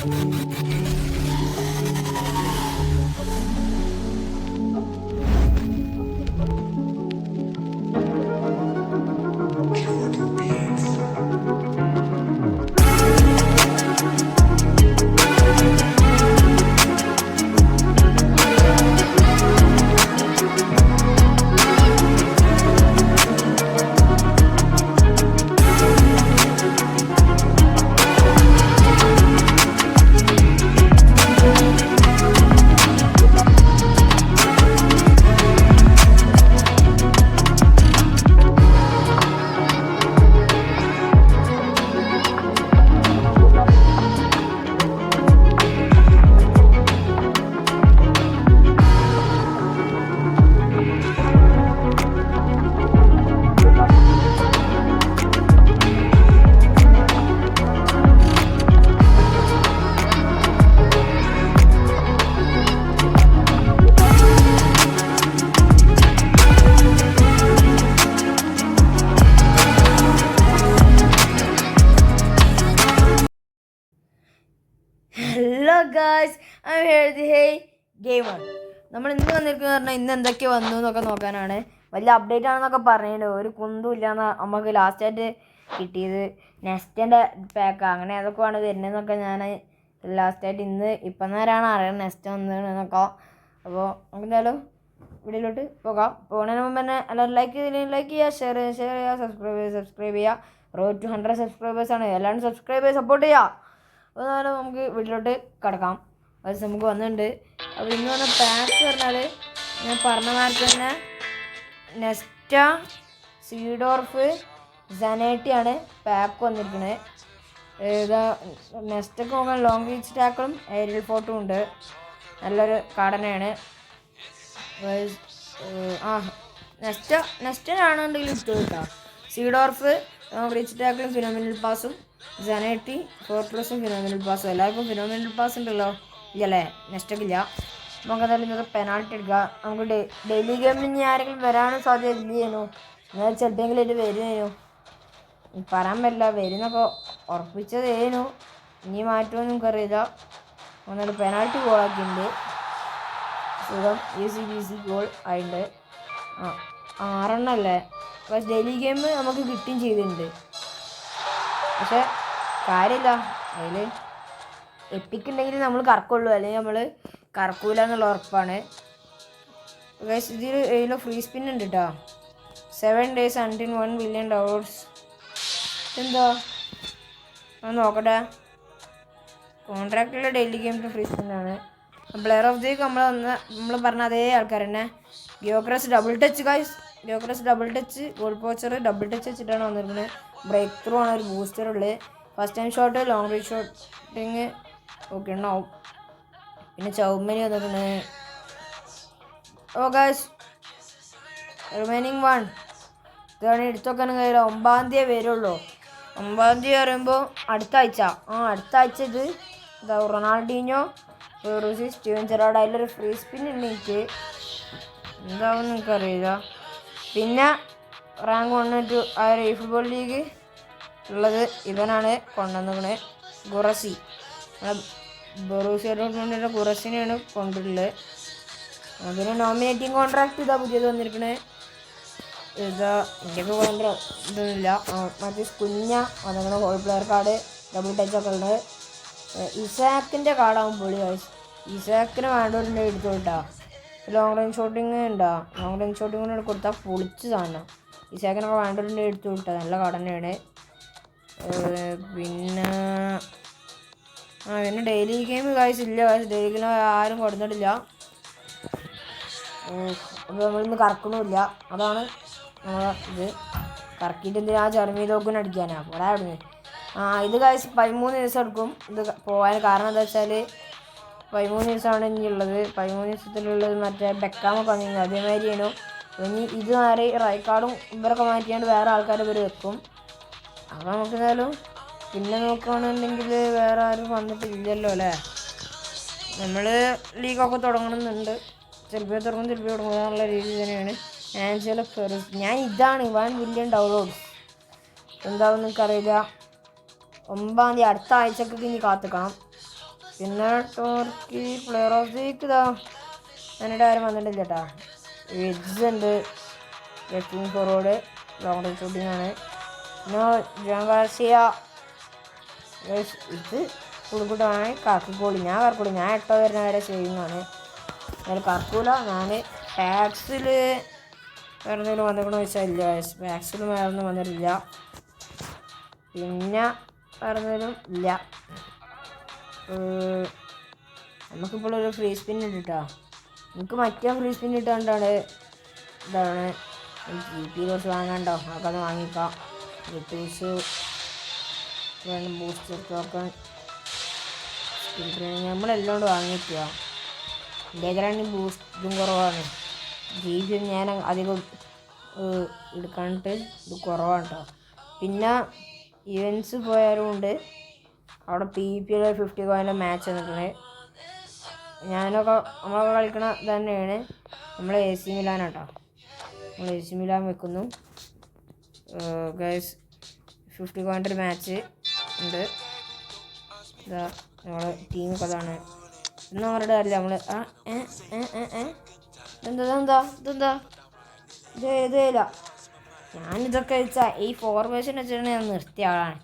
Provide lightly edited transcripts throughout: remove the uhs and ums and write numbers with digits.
Hello guys, I am here the hey gamer. നമ്മൾ ഇന്ന് വന്നിരിക്കുന്നത് പറഞ്ഞാൽ ഇന്ന് എന്തൊക്കെ വന്നു എന്നൊക്കെ നോക്കാനാണ്. വലിയ അപ്ഡേറ്റ് ആണെന്നൊക്കെ പറഞ്ഞിട്ട് ഒരു കുന്തും ഇല്ലാന്ന് നമുക്ക് ലാസ്റ്റായിട്ട് കിട്ടിയത്. നെസ്റ്റിൻ്റെ പാക്ക് അങ്ങനെ അതൊക്കെയാണ് വരുന്നതെന്നൊക്കെ ഞാൻ ലാസ്റ്റായിട്ട് ഇപ്പം നേരമാണ് അറിയുന്നത് നെസ്റ്റ് വന്നതെന്നൊക്കെ. അപ്പോൾ നമുക്ക് എന്തായാലും വീഡിയോയിലോട്ട് പോകാം. പോകുന്നതിന് മുമ്പ് തന്നെ എല്ലാവരും ലൈക്ക് ചെയ്യുക, ഷെയർ ചെയ്യുക, സബ്സ്ക്രൈബ് ചെയ്യുക. റോഡ് ടു 100 സബ്സ്ക്രൈബേഴ്സാണ്. എല്ലാവരും സബ്സ്ക്രൈബ് ചെയ്ത് സപ്പോർട്ട് ചെയ്യുക. അപ്പോൾ നമുക്ക് വീട്ടിലോട്ട് കിടക്കാം. അത് നമുക്ക് വന്നിട്ടുണ്ട്. അപ്പോൾ ഇന്ന് വന്ന പാക്ക് പറഞ്ഞാൽ ഞാൻ പറഞ്ഞ മാതിരി തന്നെ നെസ്റ്റ, സീഡോർഫ്, സനേറ്റിയാണ് പാക്ക് വന്നിരിക്കുന്നത്. ഇതാ നെസ്റ്റൊക്കെ നോക്കാൻ ലോങ് റീച്ച് ടാക്കിളും ഏരിയൽ ഫോർട്ടും ഉണ്ട്. നല്ലൊരു കാർഡനെയാണ്. നെസ്റ്റിനാണെന്നുണ്ടെങ്കിൽ ഇട്ടു കേട്ടോ. സീഡോർഫ് ലോങ് റീച്ച് ടാക്കിളും ഫിനോമിനൽ പാസും, സനേറ്റി 4+ഉം ഫിനോമിനൽ പാസും. എല്ലാവർക്കും ഫിനോമിനൽ പാസ് ഉണ്ടല്ലോ. ഇല്ലല്ലേ, നെസ്റ്റൊക്കെ ഇല്ല. നമുക്ക് എന്തായാലും ഇന്നത്തെ പെനാൾട്ടി എടുക്കുക. നമുക്ക് ഡെയിലി ഗെയിമിൽ ഇനി ആരെങ്കിലും വരാനും സാധ്യത ഇല്ലേനു. എന്നാൽ ചിലപ്പോഴെങ്കിലും ഇത് വരുന്നേനു, പറയാൻ പറ്റില്ല. വരുന്നൊക്കെ ഉറപ്പിച്ചതേനു. ഇനി മാറ്റുമെന്ന് നമുക്കറിയില്ല. ഒന്നൊരു പെനാൾട്ടി ഗോളാക്കിയിട്ടുണ്ട്. സുഖം, ഈസി ഗോൾ ആയിട്ടുണ്ട്. 6 പക്ഷേ ഡെയിലി ഗെയിം നമുക്ക് കിട്ടുകയും ചെയ്തിട്ടുണ്ട്. പക്ഷെ കാര്യമില്ല, അതിൽ എപ്പിക്കുണ്ടെങ്കിൽ നമ്മൾ കറക്കുള്ളൂ, അല്ലെങ്കിൽ നമ്മൾ കറക്കൂല എന്നുള്ള ഉറപ്പാണ്. ഇതിൽ ഫ്രീ സ്പിൻ ഉണ്ട് കേട്ടോ. 7 days until $1 billion. എന്താ നോക്കട്ടെ. കോൺട്രാക്റ്റിലെ ഡെയിലി ഗെയിമിൻ്റെ ഫ്രീ സ്പിന്നാണ്. പ്ലെയർ ഓഫ് ദി വീക്ക് നമ്മൾ പറഞ്ഞ അതേ ആൾക്കാർ തന്നെ. Gyokeres double touch guys, Gyokeres double touch, goal poacher double touch വെച്ചിട്ടാണ് വന്നിരിക്കുന്നത്. ബ്രേക്ക് ത്രൂ ആണ് ഒരു ബൂസ്റ്റർ ഉള്ളത്. First time shot, long range ഷോട്ടിങ് ഓക്കെ ഉണ്ടാവും. പിന്നെ ചൗമനി വന്നിട്ടുണ്ട്. ഓ ഗൈസ്, റിമൈനിങ് 1 ഇതാണ് എടുത്തൊക്കെയാണെങ്കിൽ കഴിയില്ല. 9-ാം തീയതി വരുള്ളൂ. 9-ാം തീയതി പറയുമ്പോൾ അടുത്ത ആഴ്ച ഇത് ഇതാ റൊണാൾഡീഞ്ഞോ, റൂസി, സ്റ്റീവൻ ജെറാർഡ്. അതിലൊരു ഫ്രീ സ്പിൻ ഉണ്ട്. എനിക്ക് എന്താവും എനിക്കറിയില്ല. പിന്നെ റാങ്ക് 1 ആ ഒരു ഫുട്ബോൾ ലീഗ് ഉള്ളത് ഇവനാണ് കൊണ്ടുവന്നിരിക്കുന്നത്. ഗുറസി, ബൊറൂസിയ ഡോർട്ട്മണ്ടിൻ്റെ ഗുറസിനെയാണ് കൊണ്ടുള്ളത്. അതിന് നോമിനേറ്റിംഗ് കോൺട്രാക്ട് ഇതാ പുതിയത് വന്നിരിക്കുന്നത്. ഇതാ ഇന്ത്യക്ക് കോൺട്രാക്ട് ഇതൊന്നുമില്ല. മറ്റേ കുഞ്ഞ അതങ്ങനെ ഹോൾ പ്ലെയർ കാർഡ് ഡബിൾ ടച്ചൊക്കെ ഉണ്ട്. ഇസാക്കിൻ്റെ കാർഡാകും പൊളി. ഇസാക്കിന് വേണ്ടവരുണ്ട് എടുത്തോട്ടാ. ലോങ് റേഞ്ച് ഷോട്ടിങ് ഉണ്ടോ? ലോങ് റേഞ്ച് ഷോട്ടിങ്ങിനോട് കൊടുത്താൽ പൊളിച്ച് സാധനം. ഇസാക്കിനൊക്കെ വേണ്ടവരുണ്ട് എടുത്തു വിട്ടാൽ നല്ല കാർഡ് തന്നെയാണ്. പിന്നെ പിന്നെ ഡെയിലി ഗെയിം കാഴ്ച ഇല്ല. ഡെയിലി ഗെയിം ആരും കൊടുത്തിട്ടില്ല. അപ്പോൾ നമ്മളിന്ന് കറക്കണമില്ല. അതാണ് നമ്മളെ ഇത്. കറക്കിയിട്ട് എന്തിനാ ചെറുമീ തോക്കിന് അടിക്കാനാ പോരാ അവിടുന്ന്. ഇത് കാഴ്ച 13 ദിവസം എടുക്കും ഇത് പോകാൻ. കാരണം എന്താ വെച്ചാൽ 13 ദിവസമാണ് ഇനി ഉള്ളത്. 13 ദിവസത്തിലുള്ളത് മറ്റേ ബെക്കാമൊക്കെ വന്നിരുന്നു അതേമാതിരിയാണ്. ഇനി ഇത് നേരെ റൈക്കാർഡും ഇവരൊക്കെ മാറ്റിയാണ്ട് വേറെ ആൾക്കാർ ഇവർ വെക്കും. അപ്പോൾ നമുക്ക് എന്തായാലും പിന്നെ നോക്കുകയാണെന്നുണ്ടെങ്കിൽ വേറെ ആരും വന്നിട്ടില്ലല്ലോ അല്ലേ. നമ്മൾ ലീഗൊക്കെ തുടങ്ങണമെന്നുണ്ട്. ചിലപ്പോൾ തുടങ്ങുന്നുള്ള രീതി തന്നെയാണ്. ആഞ്ചലോ ഫെറിസ്, ഞാൻ ഇതാണ് 1 billion ഡൗൺലോഡ്സ്. എന്താവും നിങ്ങൾക്കറിയില്ല. 9-ാം തീയതി അടുത്ത ആഴ്ചക്കൊക്കെ ഇനി കാത്തിക്കണം. പിന്നെ ടോർക്കി പ്ലെയർ ഓഫ് ദി വീക്ക് ഇതാ ഞാനിവിടെ ആരും വന്നിട്ടില്ല കേട്ടോ. വിഡ്സ് ഉണ്ട്, left wing forward, long range shooting ആണ്. പിന്നെ ജോൺ ഗാർസിയ, ഇത് പുളിക്കൂട്ടമാണ്. കറക്കിക്കോളി, ഞാൻ കറക്കൂല, ഞാൻ 8 വരുന്ന വരെ സേവിങ് ആണ്. അതിൽ കറക്കൂല. ഞാൻ ടാക്സിൽ വേറെ എന്തെങ്കിലും വന്നിക്കണോ ചോദിച്ചാൽ ഇല്ല. ടാക്സിൽ വേറെ ഒന്നും വന്നിട്ടില്ല. പിന്നെ വേറെ എന്തെങ്കിലും ഇല്ല. നമുക്കിപ്പോൾ ഒരു ഫ്രീ സ്പിൻ ഇട്ടിട്ടോ. നമുക്ക് മറ്റേ ഫ്രീ സ്പിൻ ഇട്ടുകൊണ്ടാണ് ഇതാണ് GP കുറച്ച് വാങ്ങാണ്ടോ, അതൊക്കെ ഒന്ന് വാങ്ങിക്കാം. റിട്ടൂസ് ബൂസ്റ്റർ ടോക്കൺ സ്കിൽ ട്രെയിനിങ് നമ്മളെല്ലാം കൊണ്ട് വാങ്ങിക്കുക. എൻ്റെ കയ്യിലാണെങ്കിൽ ബൂസ്റ്റും കുറവാണ്. GB ഞാൻ അധികം എടുക്കാനിട്ട് ഇത് കുറവാണ് കേട്ടോ. പിന്നെ ഇവൻറ്റ്സ് പോയാലും ഉണ്ട്. അവിടെ PvP 50 കോയിൻ്റെ മാച്ച് നിൽക്കുന്നത്. നമ്മളൊക്കെ കളിക്കണ തന്നെയാണ്. നമ്മൾ AC മിലാൻ കേട്ടോ. നമ്മൾ AC മിലാൻ വെക്കുന്നു ഗൈസ്. 50 കോയിൻ്റെ ഒരു മാച്ച് ഉണ്ട്. ഇതാ നമ്മളെ ടീമൊക്കെ അതാണ്. ഇന്ന് അവരുടെ അല്ല നമ്മൾ ഇതെന്താ ഇതേല. ഞാനിതൊക്കെ വെച്ചാൽ ഈ ഫോർമേഷൻ വെച്ചിട്ട് ഞാൻ നിർത്തിയ ആളാണ്.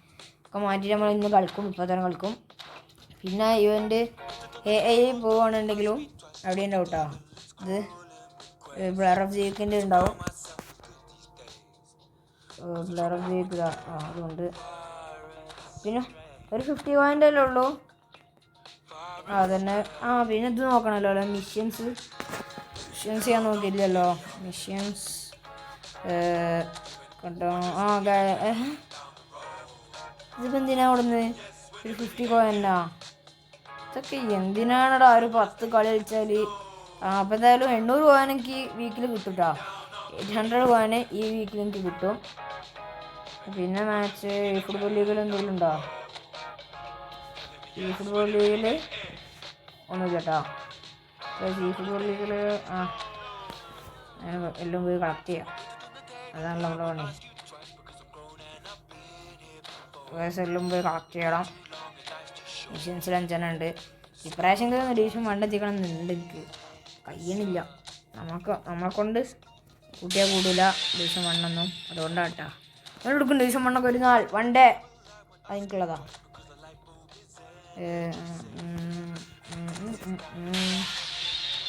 ഒക്കെ മാറ്റിയിട്ട് നമ്മൾ ഇന്ന് കളിക്കും, ഇപ്പോൾ തന്നെ കളിക്കും. പിന്നെ ഇവൻ്റ് പോവുകയാണെന്നുണ്ടെങ്കിലും അവിടെ ഉണ്ടാവും കേട്ടോ. ഇത് പ്ലെയർ ഓഫ് ദി വീക്കിൻ്റെ ഉണ്ടാവും. പ്ലെയർ ഓഫ് ദി വീക്ക് അതുകൊണ്ട് പിന്നെ ഒരു 50 കോയിൻ്റെ അല്ലേ ഉള്ളൂ. അതന്നെ. പിന്നെ ഇത് നോക്കണമല്ലോ അല്ലേ, മിഷ്യൻസ് ഞാൻ നോക്കിയില്ലല്ലോ. മിഷ്യൻസ് കേട്ടോ. ഇതിപ്പോൾ എന്തിനാ അവിടുന്ന് ഒരു 50 കോയിനാ? ഇതൊക്കെ എന്തിനാണടാ ഒരു 10 കളി കളിച്ചാൽ? അപ്പോൾ എന്തായാലും 800 കോയിൻ എനിക്ക് വീക്കിൽ കിട്ടും കേട്ടോ. 800 കോയിൻ ഈ വീക്കിൽ എനിക്ക് കിട്ടും. പിന്നെ മാച്ച് ഈ ഫുട്ബോൾ ലീഗിൽ എന്തെങ്കിലും ഉണ്ടോ? ഈ ഫുട്ബോൾ ലീഗിൽ ഒന്നുമില്ല കേട്ടോ. ഈ ഫുട്ബോൾ ലീഗിൽ അങ്ങനെ എല്ലാം പോയി കളക്ട് ചെയ്യാം. അതാണല്ലോ നമ്മുടെ പണി. എല്ലാം പോയി കളക്ട് ചെയ്യണം. മിഷൻസിൽ 5 ഉണ്ട്. ഇപ്രാവശ്യം ഡിവിഷൻ 1 എത്തിക്കണം എന്നുണ്ട്. എനിക്ക് കഴിയണില്ല. നമ്മളെ കൊണ്ട് കൂട്ടിയാൽ കൂടില്ല ഡിവിഷൻ 1 ഒന്നും. അതുകൊണ്ടാണ് കേട്ടോ ഞാൻ എടുക്കും. ഡിവിഷൻ 1 ഒക്കെ ഒരു നാൾ 1 ഡേ അതെനിക്കുള്ളതാ.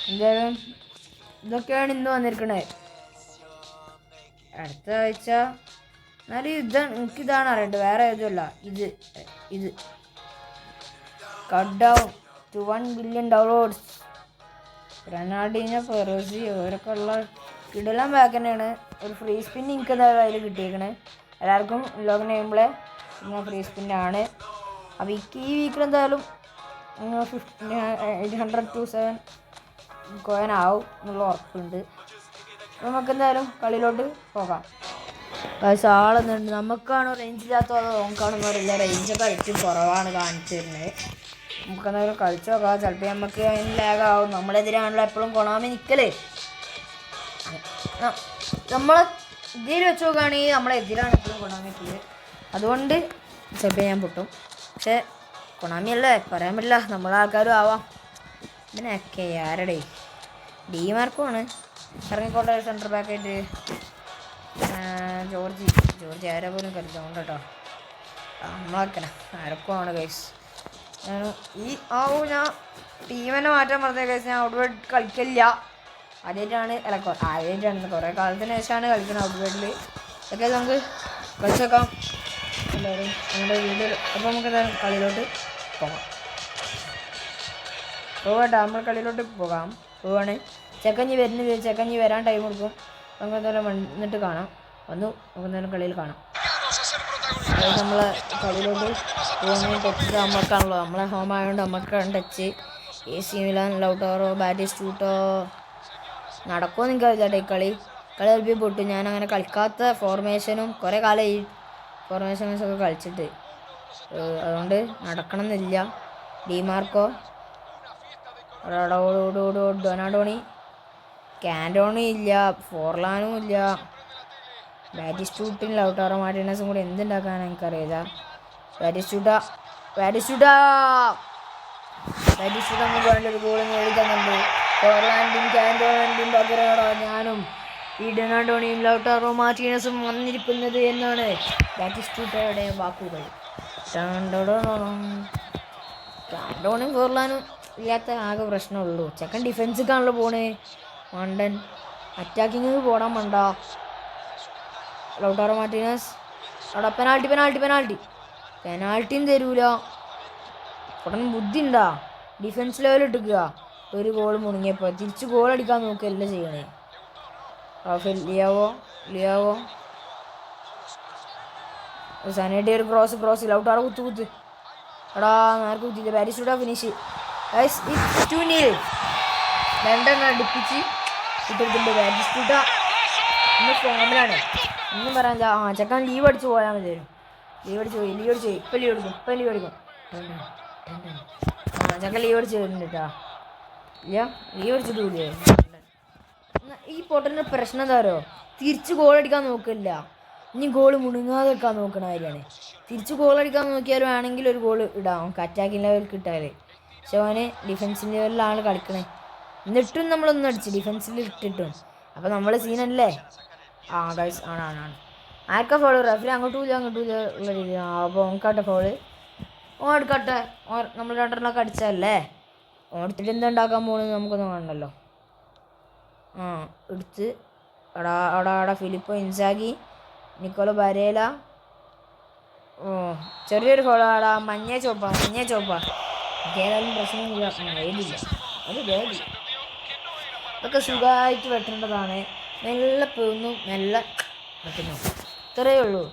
എന്തായാലും ഇതൊക്കെയാണ് ഇന്ന് വന്നിരിക്കണേ. അടുത്ത ആഴ്ച എന്നാലും എനിക്കിതാണ് അറിയേണ്ടത്, വേറെ ഏതുമല്ല. ഇത് cut down to 1 billion downloads. Ronaldinho, പെറോസി അവരൊക്കെ ഉള്ള കിടെല്ലാം ബാക്ക് തന്നെയാണ്. ഒരു ഫ്രീ സ്പിൻ എനിക്ക് എന്തായാലും അതിൽ കിട്ടിയേക്കണേ. എല്ലാവർക്കും ലോഗിൻ ചെയ്യുമ്പോഴേ ഇങ്ങനെ ഫ്രീ സ്പിന്നാണ്. അപ്പോൾ ഈ വീക്കിൽ എന്തായാലും 800 to 7 കോയിൻ ആവും എന്നുള്ള ഉറപ്പുണ്ട്. നമുക്ക് എന്തായാലും കളിയിലോട്ട് പോകാം. ആളെന്നുണ്ട്. നമുക്കാണോ റേഞ്ച് ഇല്ലാത്തോ അതോ നോക്കാണെന്ന് പറയില്ല. റേഞ്ചൊക്കെ ഏറ്റവും കുറവാണ് കാണിച്ചു തരുന്നത്. നമുക്കെന്തായാലും കളിച്ച് നോക്കാം. ചിലപ്പോൾ നമുക്ക് അതിന് ലാഗാവും. നമ്മളെതിരാണല്ലോ എപ്പോഴും കൊണാമി നിൽക്കലേ. നമ്മളെ ഇതിൽ വെച്ച് നോക്കുകയാണെങ്കിൽ നമ്മളെതിരാണ് എപ്പോഴും കൊണാമി നിൽക്കല്. അതുകൊണ്ട് ചിലപ്പോൾ ഞാൻ പൊട്ടും. പക്ഷേ കൊണാമി അല്ലേ, പറയാൻ പറ്റില്ല. നമ്മളെ ആൾക്കാരും ആവാം. ഇതിനൊക്കെ ആരുടെ ഡിമാർക്കുമാണ് ഇറങ്ങിക്കോട്ടെ. സെൻറ്റർ ബാക്കായിട്ട് ജോർജി ആരെ പോലും കരുതുന്നുണ്ട് കേട്ടോ. നമ്മളാക്കണം ആരൊക്കെയാണ് ഗൈസ്. ഞാൻ ടീമിനെ മാറ്റാൻ പറഞ്ഞ ഗൈസ്. ഞാൻ ഔട്ട്വേർഡ് കളിക്കില്ല. ആദ്യമായിട്ടാണ് കുറേ കാലത്തിന് ശേഷമാണ് കളിക്കുന്നത് ഔട്ട്വേർഡിൽ. ഒക്കെ നമുക്ക് കളിച്ചേക്കാം എല്ലാവരും നമ്മുടെ വീഡിയോയിൽ. അപ്പോൾ നമുക്ക് എന്തായാലും കളിയിലോട്ട് പോകാം. നമ്മൾ കളിയിലോട്ട് പോവാണ്. ചെക്കഞ്ഞി വരുന്നില്ല. ചെക്കഞ്ഞി വരാൻ ടൈം കൊടുക്കും. നമുക്ക് എന്തായാലും വന്നിട്ട് കാണാം. നമുക്ക് എന്തായാലും കളിയിൽ കാണാം. അതായത് നമ്മളെ കളിയിലോട്ട് പോകുന്നതിന് ടച്ച് നമുക്കാണല്ലോ. നമ്മളെ ഹോം ആയതുകൊണ്ട് നമുക്കാണ് ടച്ച്. AC മിലാൻ, ലൗട്ടാറോ, ബാറ്റിസ്റ്റൂട്ടോ നടക്കുമോ എന്ന് എനിക്കറിയില്ല. ഈ കളി കളിപ്പിൽ പൊട്ടു. ഞാനങ്ങനെ കളിക്കാത്ത ഫോർമേഷനും കുറേ കാലം ഈ ഫോർമേഷൻസൊക്കെ കളിച്ചിട്ട്, അതുകൊണ്ട് നടക്കണമെന്നില്ല. ഡിമാർക്കോ, ഡൊനാഡോണി, കാൻഡോണി ഇല്ല, ഫോർലാനും ഇല്ല. ബാറ്റിസ്റ്റൂട്ടും ലൗട്ടാറോ മാർട്ടിനസും കൂടി എന്തുണ്ടാക്കാനാണ് എനിക്കറിയില്ല. ബാറ്റിസ്റ്റൂട്ട ബാറ്റിസ്റ്റൂട്ട നമുക്ക് വേണ്ടൊരു ഗോൾ എഴുതുന്നുണ്ട്. ഫോർലാൻഡും കാൻറ്റോണൻ്റെയും പകരമാണോ ഞാനും ഈ ഡൊനാൾഡോണിയും ലൗട്ടാറോ മാർട്ടീനസും വന്നിരിക്കുന്നത് എന്നാണ് ബാറ്റിസ്റ്റൂട്ടയുടെ വാക്കുകൾ. കാൻറ്റോണും ഫോർലാനും ഇല്ലാത്ത ആകെ പ്രശ്നമുള്ളൂ. ചെക്കൻ ഡിഫൻസിക്കാണല്ലോ പോണേ. മണ്ടൻ അറ്റാക്കിങ് പോടാൻ മണ്ട. ലൗട്ടാറോ മാർട്ടീനസ് അവിടെ പെനാൾട്ടിയും തരൂല. ഉടൻ ബുദ്ധി ഉണ്ടാ. ഡിഫൻസ് ലെവൽ ഇട്ടിക്കുക. ഒരു ഗോൾ മുടങ്ങിയപ്പോൾ തിരിച്ച് ഗോൾ അടിക്കാൻ നോക്കുകയല്ല ചെയ്യണേ. ലിയാവോ സനേട്ടി ഒരു ക്രോസ് ലൗട്ടാറോ കുത്ത് എടാ നേർക്ക് കുത്തിയില്ല. Batistuta finish. 2-0 രണ്ടെണ്ണം അടുപ്പിച്ച് ഇട്ടിട്ടുണ്ട്. ബാറ്റിസ്റ്റൂട്ട ഇന്ന് ഫോമിലാണ്. ഒന്നും പറയാനില്ല. ചെക്കൻ ലീവ് അടിച്ച് പോയാൽ മതി. ലീവ് അടിച്ച് പോയി. ഇപ്പം ലീവ് എടുക്കും. ചെക്കൻ ലീവ് അടിച്ച് വരുന്നുണ്ട് കേട്ടോ. ഇല്ല ലീവ് അടിച്ചിട്ട് കൂടിയേ. ഈ പൊട്ടൻ്റെ പ്രശ്നം എന്താ പറയുക, തിരിച്ച് ഗോളടിക്കാൻ നോക്കില്ല. ഇനി ഗോൾ മുണുങ്ങാതെ വെക്കാൻ നോക്കണ കാര്യമാണ്. തിരിച്ച് ഗോളടിക്കാൻ നോക്കിയാലും ആണെങ്കിൽ ഒരു ഗോൾ ഇടാം നമുക്ക് അറ്റാക്കിംഗ് ലെവലിൽ കിട്ടാൽ. പക്ഷെ അവന് ഡിഫൻസിൻ്റെ ലെവലിലാണ് കളിക്കണേ. എന്നിട്ടും നമ്മളൊന്നും അടിച്ച് ഡിഫൻസിൽ ഇട്ടിട്ടും. അപ്പോൾ നമ്മൾ സീനല്ലേ. ഗൈസ് ആണ്. ആർക്കാ ഫോള്? റെഫറി അങ്ങോട്ടും ഇല്ല ഉള്ള രീതി. അപ്പോൾ ഓൻകാട്ടെ ഫോള്. ഓൻ എടുക്കട്ടെ. നമ്മൾ രണ്ടെണ്ണമൊക്കെ അടിച്ചതല്ലേ. ഓൻ എടുത്തിട്ട് എന്താ ഉണ്ടാക്കാൻ പോകുന്നത് നമുക്കൊന്നും കാണണമല്ലോ. എടുത്ത് അവിടെ ഫിലിപ്പോ ഇൻസാഗി, നിക്കോളോ ബരേല. ചെറിയൊരു ഫോളാടാ. മഞ്ഞ ചോപ്പ ഏതായാലും പ്രശ്നമൊന്നുമില്ല. ഏതില്ല അത് വേദി. ഇതൊക്കെ സുഖമായിട്ട് വെട്ടേണ്ടതാണ്. മെല്ലെ പോകുന്നു, മെല്ലെ വെട്ടുന്നു. ഇത്രയേ ഉള്ളൂ.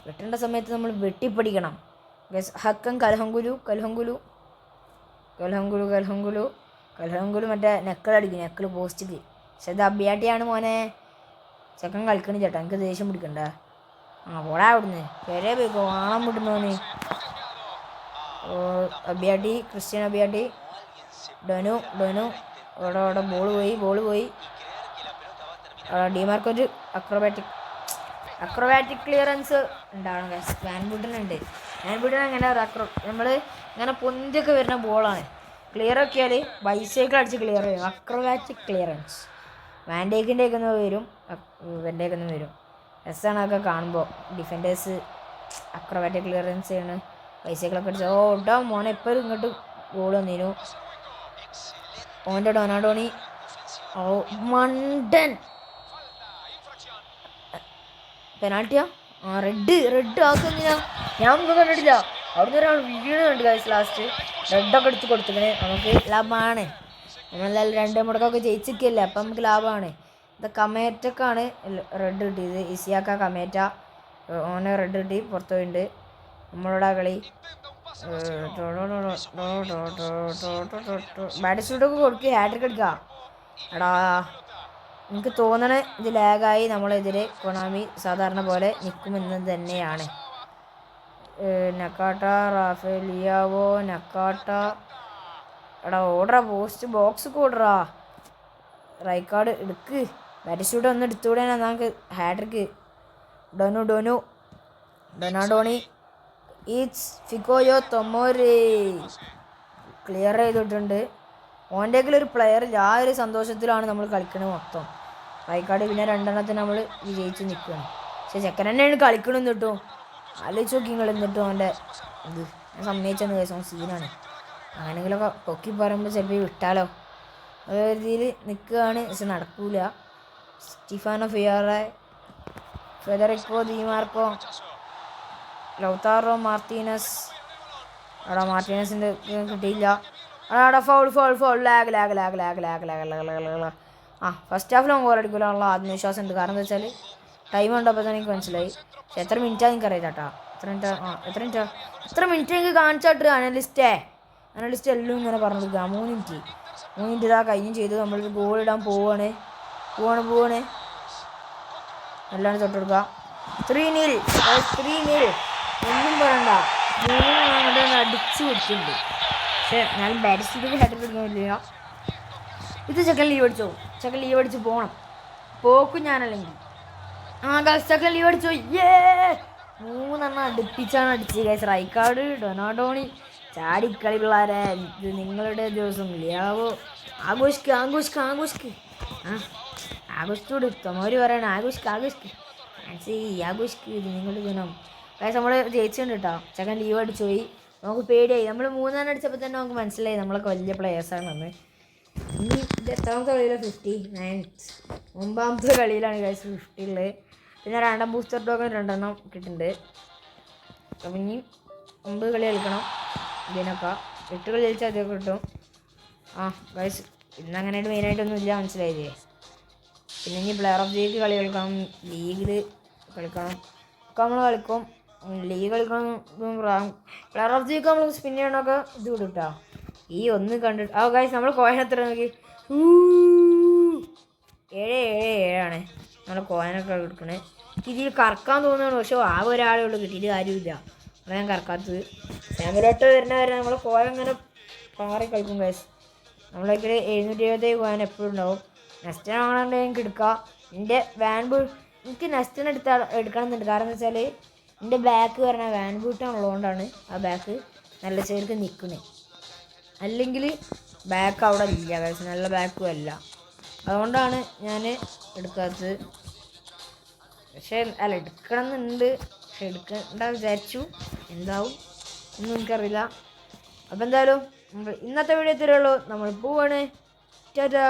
വെട്ടേണ്ട സമയത്ത് നമ്മൾ വെട്ടിപ്പടിക്കണം. ഹക്കൻ കൽഹങ്കുലു മറ്റേ നെക്കളടിക്കും. നെക്കിൾ പോസ്റ്റിക്ക്. പക്ഷെ ഇത് അബിയാട്ടിയാണ് മോനെ. ചെക്കൻ കളിക്കണ ചേട്ടാ. എനിക്ക് ദേഷ്യം പിടിക്കണ്ട. പോടാ അവിടുന്ന്. പേരെ പോയിക്കോ. ആണം വിടുന്നോന്. അബിയാട്ടി, ക്രിസ്ത്യൻ അബിയാട്ടി. ഡൊനു അവിടെ ബോൾ പോയി. ഡിമാർക്ക് ഒരു അക്രോബാറ്റിക് ക്ലിയറൻസ് ഉണ്ടാവണം. വാൻബുട്ടനുണ്ട്. വാൻബുട്ടൻ അങ്ങനെ നമ്മൾ ഇങ്ങനെ പൊന്തിയൊക്കെ വരുന്ന ബോളാണ്. ക്ലിയർ ആക്കിയാൽ ബൈസൈക്കിൾ അടിച്ച് ക്ലിയർ ചെയ്യും. Acrobatic clearance. വാൻഡേക്കിൻ്റെയൊക്കെ വരും. രസമാണ് അതൊക്കെ കാണുമ്പോൾ. ഡിഫൻഡേഴ്സ് അക്രോബാറ്റിക് ക്ലിയറൻസ് ചെയ്യണ്. ബൈസൈക്കിളൊക്കെ അടിച്ച് ഓടാ മോനെ. എപ്പോഴും ഇങ്ങോട്ട് ഗോൾ വന്നിരുന്നു. ഓൻ്റെ ഡൊനാൾഡോണി മണ്ടൻ. പെനാൾട്ടിയാ? റെഡ് ആക്കുന്നില്ല. ഞാൻ ഒന്നും കണ്ടിട്ടില്ല. അവിടുന്ന് ഒരാൾ വീഴുന്നുണ്ട് ഗൈസ്. ലാസ്റ്റ് റെഡൊക്കെ എടുത്ത് കൊടുത്തിക്കണേ. നമുക്ക് ലാഭമാണ്. നമ്മളെല്ലാം 2 മുടക്കൊക്കെ ജയിച്ചിരിക്കല്ലേ. അപ്പം നമുക്ക് ലാഭമാണ്. ഇത് കമേറ്റക്കാണ് റെഡ് കിട്ടിയത്. ഇസിയാക്ക കമേറ്റ. ഓന് റെഡ് കിട്ടി. പുറത്തു പോയിട്ടുണ്ട്. നമ്മളോടാ കളി. ബാറ്റിസ്റ്റൂട്ടൊക്കെ കൊടുക്കുക. ഹാട്രിക്ക് എടുക്കുക. എടാ എനിക്ക് തോന്നണേ ഇത് ലാഗായി നമ്മളെതിരെ കൊണാമി സാധാരണ പോലെ നിൽക്കുമെന്ന് തന്നെയാണ്. Nakata, റാഫേലിയാവോ, Nakata. എടാ ഓർഡറാ. ബോക്സ് ഓർഡറാ. റൈക്കാർഡ് എടുക്ക്. ബാറ്റിസ്റ്റൂട്ട് ഒന്ന് എടുത്തുകൂടെ നമുക്ക് ഹാട്രിക്ക്. ഡൊനാൾഡോണി ഈറ്റ്സ് ഫിക്കോയോ തൊമോരെ ക്ലിയർ ചെയ്തിട്ടുണ്ട്. ഓൻ്റെയൊക്കെ പ്ലെയർ ആ ഒരു സന്തോഷത്തിലാണ് നമ്മൾ കളിക്കുന്നത് മൊത്തം. റൈക്കാർഡ് പിന്നെ 2 എണ്ണത്തിന് നമ്മൾ വിജയിച്ച് നിൽക്കുകയാണ്. പക്ഷെ ചെക്കൻ തന്നെയാണ് കളിക്കണമെന്ന് കേട്ടോ. ആലോചിച്ച് നോക്കി നിങ്ങൾ. എന്നിട്ടും അവൻ്റെ ഇത് ഞാൻ സമ്മതിച്ചെന്ന് കേട്ടോ. സീനാണ്. അങ്ങനെയെങ്കിലൊക്കെ പൊക്കി പറയുമ്പോൾ ചിലപ്പോൾ വിട്ടാലോ അതേ രീതിയിൽ നിൽക്കുകയാണ്. പക്ഷെ നടക്കൂല. സ്റ്റീഫാനോ ഫിയാറെ, ഫെദറിക്കോ ദിമാർക്കോ, ലൗതാറോ മാർട്ടീനസ്. അവിടെ മാർട്ടീനസിൻ്റെ കിട്ടിയില്ല. അവിടെ ഫൗൾ ലാഗ്. ഫസ്റ്റ് ഹാഫിലും ഗോൾ അടിക്കില്ല ആത്മവിശ്വാസം ഉണ്ട്. കാരണം എന്താ വെച്ചാൽ ടൈം ഉണ്ടപ്പോൾ തന്നെ എനിക്ക് മനസ്സിലായി. പക്ഷെ എത്ര മിനിറ്റാണ് എനിക്ക് അറിയില്ല കേട്ടോ. എത്ര മിനിറ്റ് എനിക്ക് കാണിച്ചാട്ട് അനലിസ്റ്റ് എല്ലാം ഇങ്ങനെ പറഞ്ഞു കൊടുക്കുക. 3 മിനിറ്റ് ഇതാ കഴിഞ്ഞും ചെയ്തു. നമ്മളൊരു ഗോൾ ഇടാൻ പോവാണ്. നല്ലോണം തൊട്ട് കൊടുക്കുക. 3-0 ഒന്നും പറയണ്ട. 3 അടിച്ചു കൊടുത്തിട്ടുണ്ട്. പക്ഷെ ഞാൻ ബാറ്റിസ്റ്റൂട്ടിൽ ഹാട്രിക്ക് എടുക്കാൻ പറ്റില്ല. ഇത് ചെക്കൻ ലീവ് അടിച്ച് പോകണം. പോക്കും ഞാനല്ലെങ്കിൽ ചെക്കൻ ലീവ് അടിച്ചു. 3 അടുപ്പിച്ചാണ് അടിച്ചത് ഗൈസ്. റൈക്കാർഡ്, ഡൊനാൾഡോണി, ചാടിക്കളി പിള്ളേരെ, ഇത് നിങ്ങളുടെ ദിവസം ലിയാവോ. ആഘോഷിക്ക് ആഘോഷിക്ക് ആഘോഷിക്ക്. ആ ആഘോഷിച്ചോട് തൊമോര് പറയണം, ആഘോഷിക്ക് ആഘോഷിക്ക് ഫാൻസി, ആഘോഷിക്ക്, ഇത് നിങ്ങളുടെ ദിനം. കാര്യം നമ്മൾ ജയിച്ചിട്ടുണ്ട് കേട്ടോ. ചെക്കൻ ലീവ് അടിച്ചു പോയി. നമുക്ക് പേടിയായി. നമ്മൾ 3 അടിച്ചപ്പോൾ തന്നെ നമുക്ക് മനസ്സിലായി നമ്മളൊക്കെ വലിയ പ്ലെയേഴ്സാണെന്ന്. ഇനി ഇത് എത്രാമത്തെ കളിയിലാണ്? 59th 9ാമത്തെ കളിയിലാണ് ഗൈസ് 50 ഉള്ളത്. പിന്നെ റാൻഡം ബൂസ്റ്റർ ടോക്കൺ 2 കിട്ടുന്നുണ്ട്. അപ്പം ഇനി 9 കളി കളിക്കണം. ഇതിനൊക്കെ 8 കളി കളിച്ചാൽ അതൊക്കെ കിട്ടും. ആ ഗൈസ് ഇന്ന് അങ്ങനെയായിട്ട് മെയിനായിട്ടൊന്നും ഇല്ല, മനസ്സിലായില്ലേ. പിന്നെ ഇനി പ്ലെയർ ഓഫ് ദി വീക്ക് കളി കളിക്കണം, ലീഗിൽ കളിക്കണം ഒക്കെ നമ്മൾ കളിക്കും. ലീഗ് കളിക്കണം. പ്ലെയർ ഓഫ് ദി വീക്ക് നമ്മൾ സ്പിൻ ചെയ്യണമൊക്കെ ഇത് വിടും. ഈ ഒന്ന് കണ്ടിട്ട് ഗൈസ് നമ്മൾ കോയിൻ എത്ര നോക്കി? 777 നമ്മൾ കോയിനൊക്കെ എടുക്കണേ. ഇതിൽ കറക്കാൻ തോന്നുകയാണ്, പക്ഷെ ആകെ ഒരാളേ ഉള്ളൂ, കിട്ടിയിട്ട് കാര്യമില്ല. അതാണ് ഞാൻ കറക്കാത്തത്. ഫാമിലോട്ട് വരുന്നവരെ നമ്മൾ കോയിൻ ഇങ്ങനെ പാറി കളിക്കും ഗൈസ്. നമ്മളൊക്കെ 777 കോയിൻ എപ്പോഴും ഉണ്ടാവും. നെക്സ്റ്റ് ആണെങ്കിൽ എനിക്ക് എടുക്കാം. എൻ്റെ എനിക്ക് നെക്സ്റ്റിന് എടുക്കണം എന്നുണ്ട്. കാരണം എന്താ വെച്ചാൽ എൻ്റെ ബാക്ക് പറഞ്ഞാൽ വാൻ ബൂട്ടാണുള്ളതുകൊണ്ടാണ് ആ ബാക്ക് നല്ല ചേർക്ക് നിൽക്കുന്നത്. അല്ലെങ്കിൽ ബാക്ക് അവിടെ ഇല്ല ഗൈസ്, നല്ല ബാക്കും അല്ല. അതുകൊണ്ടാണ് ഞാൻ എടുക്കാത്തത്. പക്ഷേ അല്ല എടുക്കണം എന്നുണ്ട്, പക്ഷെ എടുക്കണ്ട വിചാരിച്ചു. എന്താവും ഒന്നും എനിക്കറിയില്ല. അപ്പോൾ എന്തായാലും ഇന്നത്തെ വീഡിയോ ഇത്രയേ ഉള്ളൂ. നമ്മൾ പോവാണ്. ടാറ്റാ.